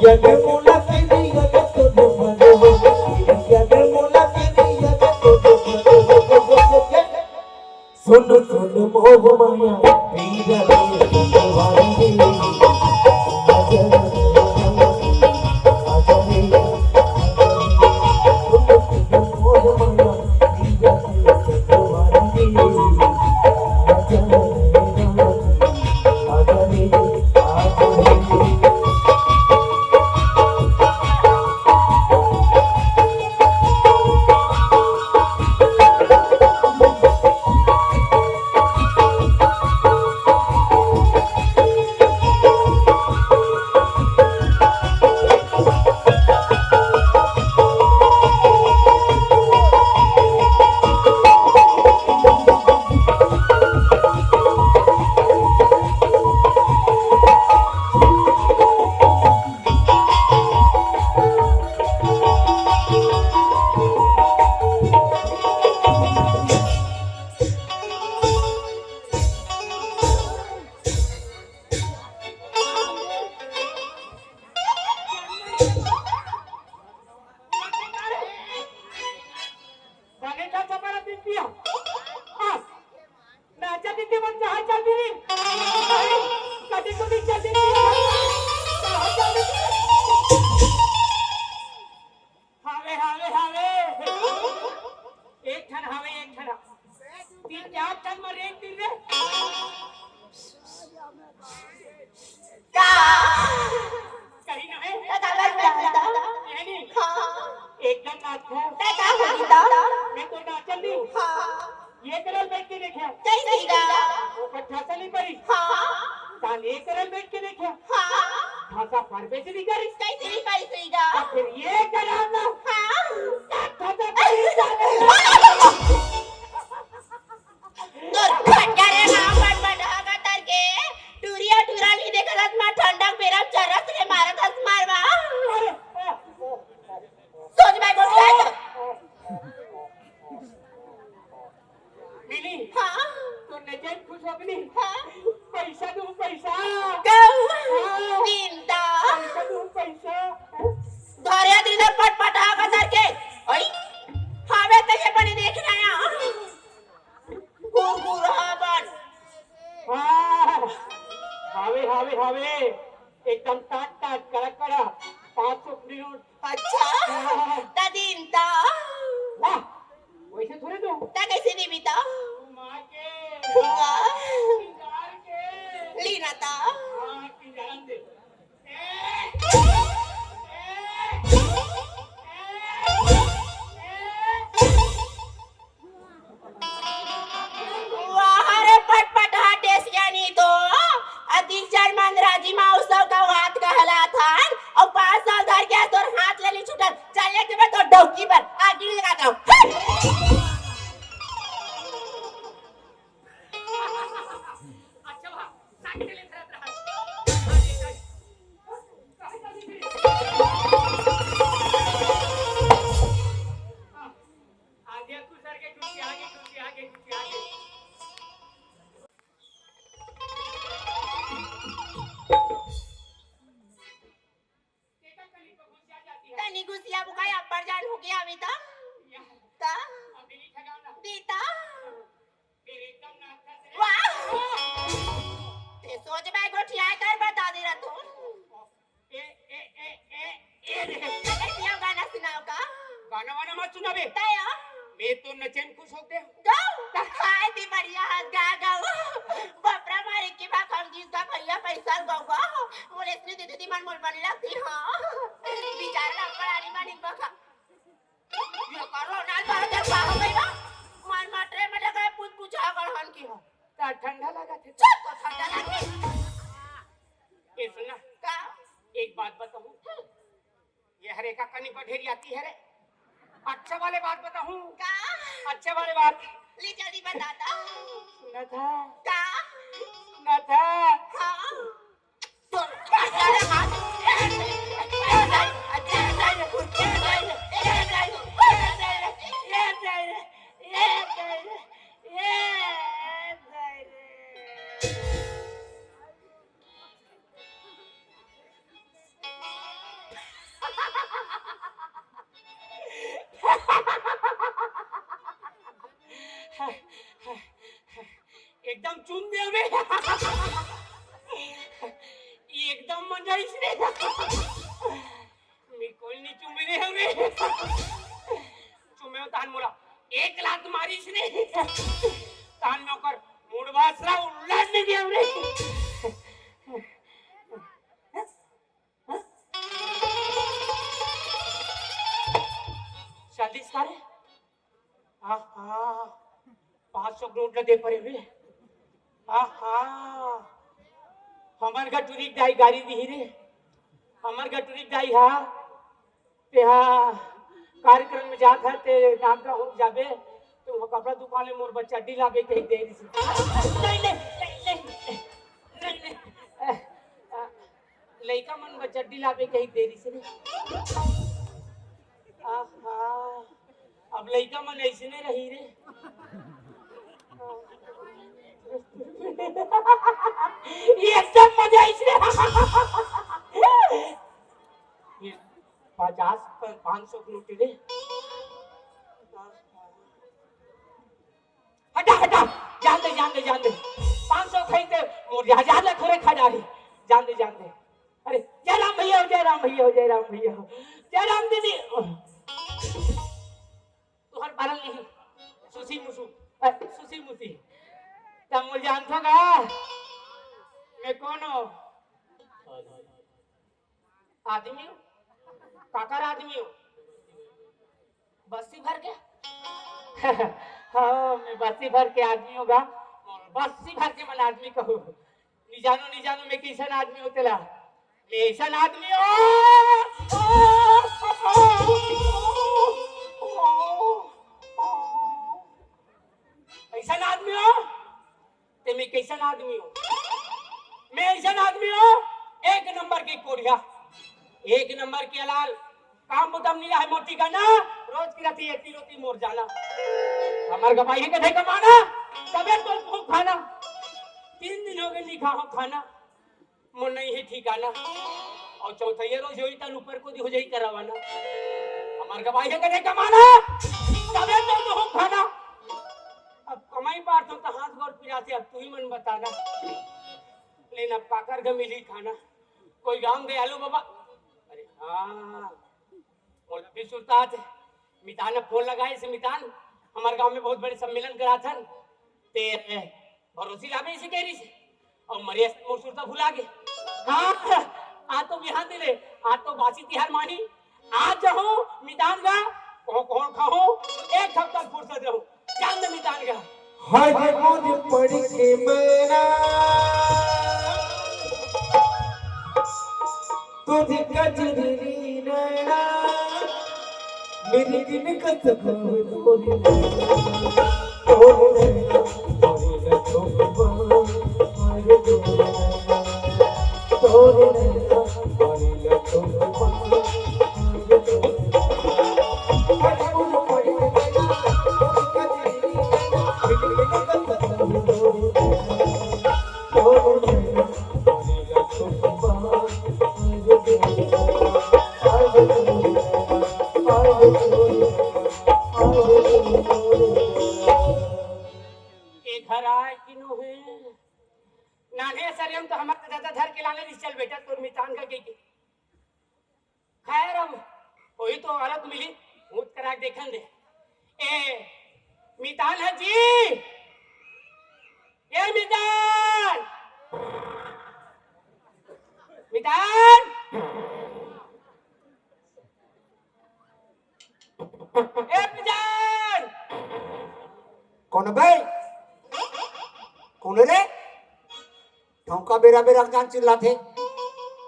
जगमुला के दिया तो जगमुला जगमुला के दिया तो जगमुला सुन सुन मोह माया पीरा दीवारी एकदम चुन दे रे एकदम मजा इसने मी कोई नहीं चुमे रे रे चुमे तान मोला एक लात मारी इसने तान में ओकर मुड़वासरा उलट नहीं दिया रे शादी सारे हाँ 500 नोट दे पड़े रे हमार गटुरी दाई गाड़ी दी रे हमार गटुरी दाई हा ते हा कार्यक्रम में जात है ते नाम का हो जाबे तो कपड़ा दुकान में मोर बच्चा डी लागे कहीं दे रही नहीं लइका मन बच्चा डी लागे कहीं दे रही से अब लइका मन ऐसे नहीं रही रे ये सब मजा इसने 500 नोट रे हटा जान दे 500 खरीदे मोर हजार ला थोड़े खा डाली जान दे अरे जय राम भैया जय राम दीदी तुहर पारल नहीं सुसी मुसी तब मुझे जानता का मैं कौन हो आदमी हूँ काकर आदमी हूँ बस्ती भर के हाँ मैं बस्ती भर के आदमी होगा बस्ती भर के मन आदमी कहूँ नहीं जानो मैं कैसा आदमी हो तेरा ऐसा आदमी हो ऐसा आदमी हो ते मैं कैसा आदमी हूँ मैं ऐसा आदमी हूँ एक नंबर की कोढ़िया एक नंबर के लाल काम बुतम नहीं है मोटी गाना रोज की राती एक रोटी मोर जाना हमार गवाही के थे कमाना तबे तो खूब खाना 3 दिन हो गए नहीं खा खाना मोर नहीं है ठिकाना और चौथा ये रोज होई तन ऊपर को हो जाई करवाना हमार गवाही के थे कमाना तबे तो खूब खाना अब कमाई पार तो हाथ गोड़ पिराते अब तू ही मन बताना लेकिन अब काकर के मिली खाना कोई गांव गए आलू बाबा अरे हाँ भी सुल्तान मितान ने फोन लगाए से मितान हमारे गांव में बहुत बड़े सम्मेलन करा था ते भरोसी लाभे इसे कह रही से और मरिया मोर सुरता भुला गए हाँ आज तो बिहान दिले आज तो बासी तिहार मानी आज जाओ मितान का कौन खाओ एक हफ्ता फुर्सत रहो जान दे मितान का हाय मुझे पढ़ के मेरा तुझे कजरी नैना मेरी दिन कत तोरे कौन भाई कौन रे ठौका बेरा बेरा जान चिल्लाते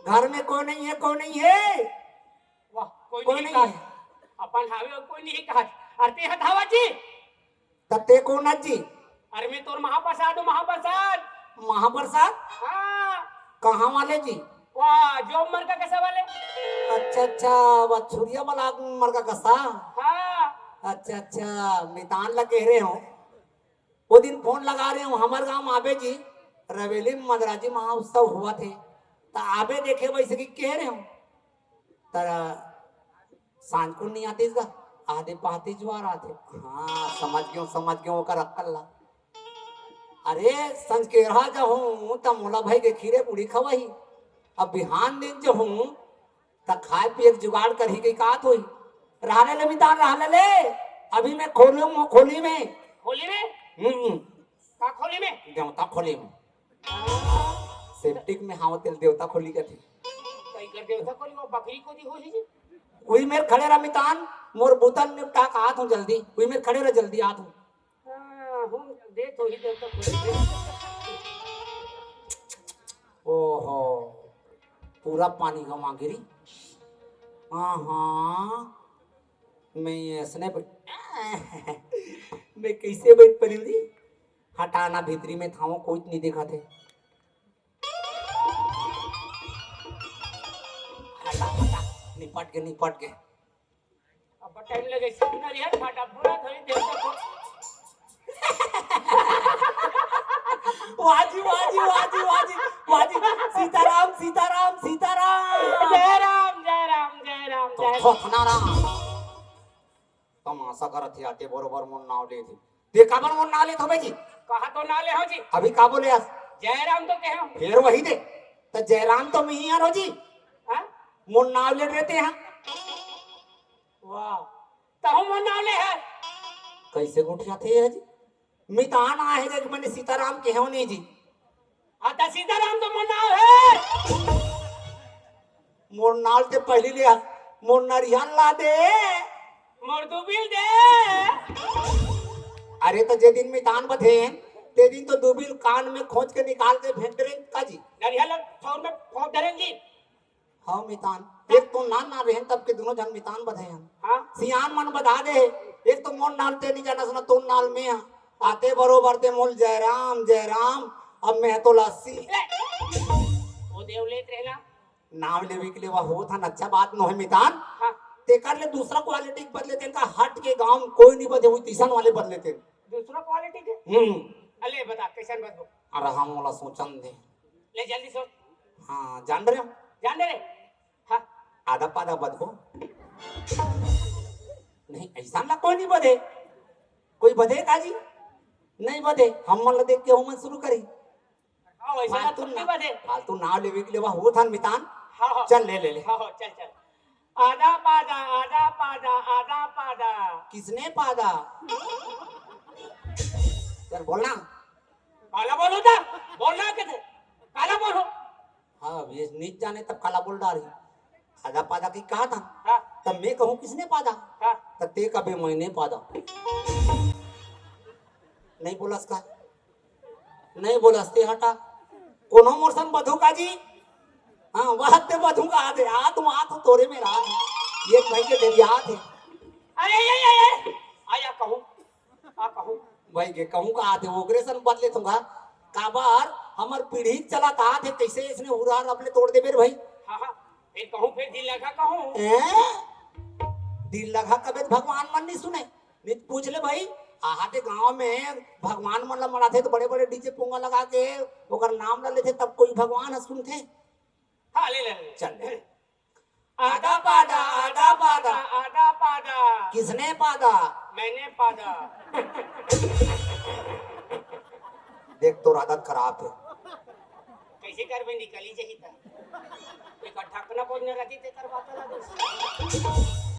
घर में कोई नहीं है वाह कोई नहीं है अपन हावे कोई नहीं कहा अरे हथावा जी तते कौन जी अरे मैं तोर महाप्रसाद हाँ कहाँ वाले जी वाह जो मरका कैसा वाले अच्छा वह छुरिया वाला मरका कसा हाँ अच्छा मितान लगे रहे हो वो दिन फोन लगा रहे हो हमारे गांव आबे जी रवेली मदराजी महोत्सव हुआ थे तो आबे देखे वैसे कि कह रहे हो तारा सांझ को नहीं आती इसका आधे पाती ज्वार आते। हाँ समझ गयो ओकर अक्कल ला। अरे संज के रहा जा हूँ त मोला भाई के खीरे पूरी खवाही। अब बिहान दिन जो हूँ त खाए पिए के जुगाड़ कर ही गई कात हुई। रहने ले मितान रहने ले। अभी मैं खोलूं खोली में। खोली में का खोली में देवता खोली में सेप्टिक में हाव तेल देवता खोली का थी। कई कर देवता खोली वो बकरी को दी हो जी। वही मेरे खड़े रहा मितान मोर बोतल निपटा के आत हूँ जल्दी। वही मेरे खड़े रहा जल्दी आत हूँ। हम दे तो ही देवता खोली। ओहो पूरा पानी का मांगिरी। हाँ मैं ऐसने मैं कैसे बैठ पड़ी थी। हटाना भीतरी में था कोई नहीं देखा थे। हटा हटा निपट के अब टाइम लगे सिग्नल है फाटा पूरा थोड़ी देवता को वाजी वाजी वाजी वाजी वाजी सीताराम सीताराम सीताराम जय राम जय राम जय राम तो जय थोथना ना तमाशा करत थी आते बरोबर मोन नाव ले थी। देखा बर मोन नाव ले थो बेजी। कहा तो नाले हो जी। अभी का बोले आज जय राम तो कहे हम फिर वही दे तो जयराम तो मियां हो जी। हाँ मोन नाव ले रहते हैं। वाह तो हम वो नाले है कैसे उठ जाते हैं जी। मितान आए हैं कि मैंने सीताराम के हो नहीं जी। आता सीताराम तो मुन्नाव है मोर नाल ते पहली ले मोर नरियान ला दे। मुर्दू बिल दे अरे तो जे दिन मितान बथे ते दिन तो दुबिल कान में खोज के निकाल के फेंक दे का जी। नरियल ठौर में फोड़ धरेंगी। हाँ मितान एक तो ना रहे तब के दोनों जन मितान बधे हैं। हाँ सियान मन बधा दे एक तो मोर नाल ते नहीं जाना सुना तो नाल में आते बरोबर ते मोल जयराम अब मैं तो लस्सी वो देव लेत रहना नाम लेवे के लिए वह हो था अच्छा बात न है मितान। हाँ ते कर ले दूसरा क्वालिटी बदले ते का हट के गांव में कोई नहीं बदे हुई तीसन वाले बदले थे। दूसरा क्वालिटी के अले बता कैसे बदलो। अरे हम वाला सोचन दे ले जल्दी सोच। हाँ जान रहे हो जान रे हाँ आधा पाधा बदबो नहीं ऐसा ना कोई नहीं बदे कोई बदे का जी नहीं बदे हम मन देख के हम शुरू करी। हाँ वैसा ना तुम नहीं बदे फालतू नाव लेवे के लिए वह हो था मितान। हाँ हाँ चल ले हाँ हाँ चल चल आधा पादा आधा पादा आधा पादा किसने पादा यार बोलना काला बोलो था बोलना कैसे काला बोलो। हाँ ये नीच जाने तब काला बोल डाली। आधा पादा की कहा था हाँ तब मैं कहूँ किसने पादा हाँ तब ते कभी मैंने पादा नहीं बोलस का नहीं बोलस ते हटा कोनो मोरसन बधू का जी। हाँ वह ते बधू का आधे आ तुम आ तो तोरे में रहा ये भाई के डेरिया थे। अरे आया कहूँ आ कहूँ भाई के कहूँ का आधे ओग्रेसन बदले तुंगा काबार हमार पीढ़ी चला था थे कैसे इसने उड़ान अपने तोड़ दे मेरे भाई। हाँ हाँ फिर कहूँ फिर दिल लगा कहूँ दिल लगा कबे भगवान मन नहीं सुने नित पूछ ले भाई आहाते गांव में भगवान मन ला मनाथे तो बड़े बड़े डीजे पोंगा लगा के ओकर नाम ला लेथे तब कोई भगवान ह सुनथे। हाँ ले ले चल आधा पादा आधा पादा आधा पादा किसने पादा मैंने पादा देख तो आदत खराब है कैसे कर में निकली चाहिए था एक ढकना बोलने रहती थे करवाता ना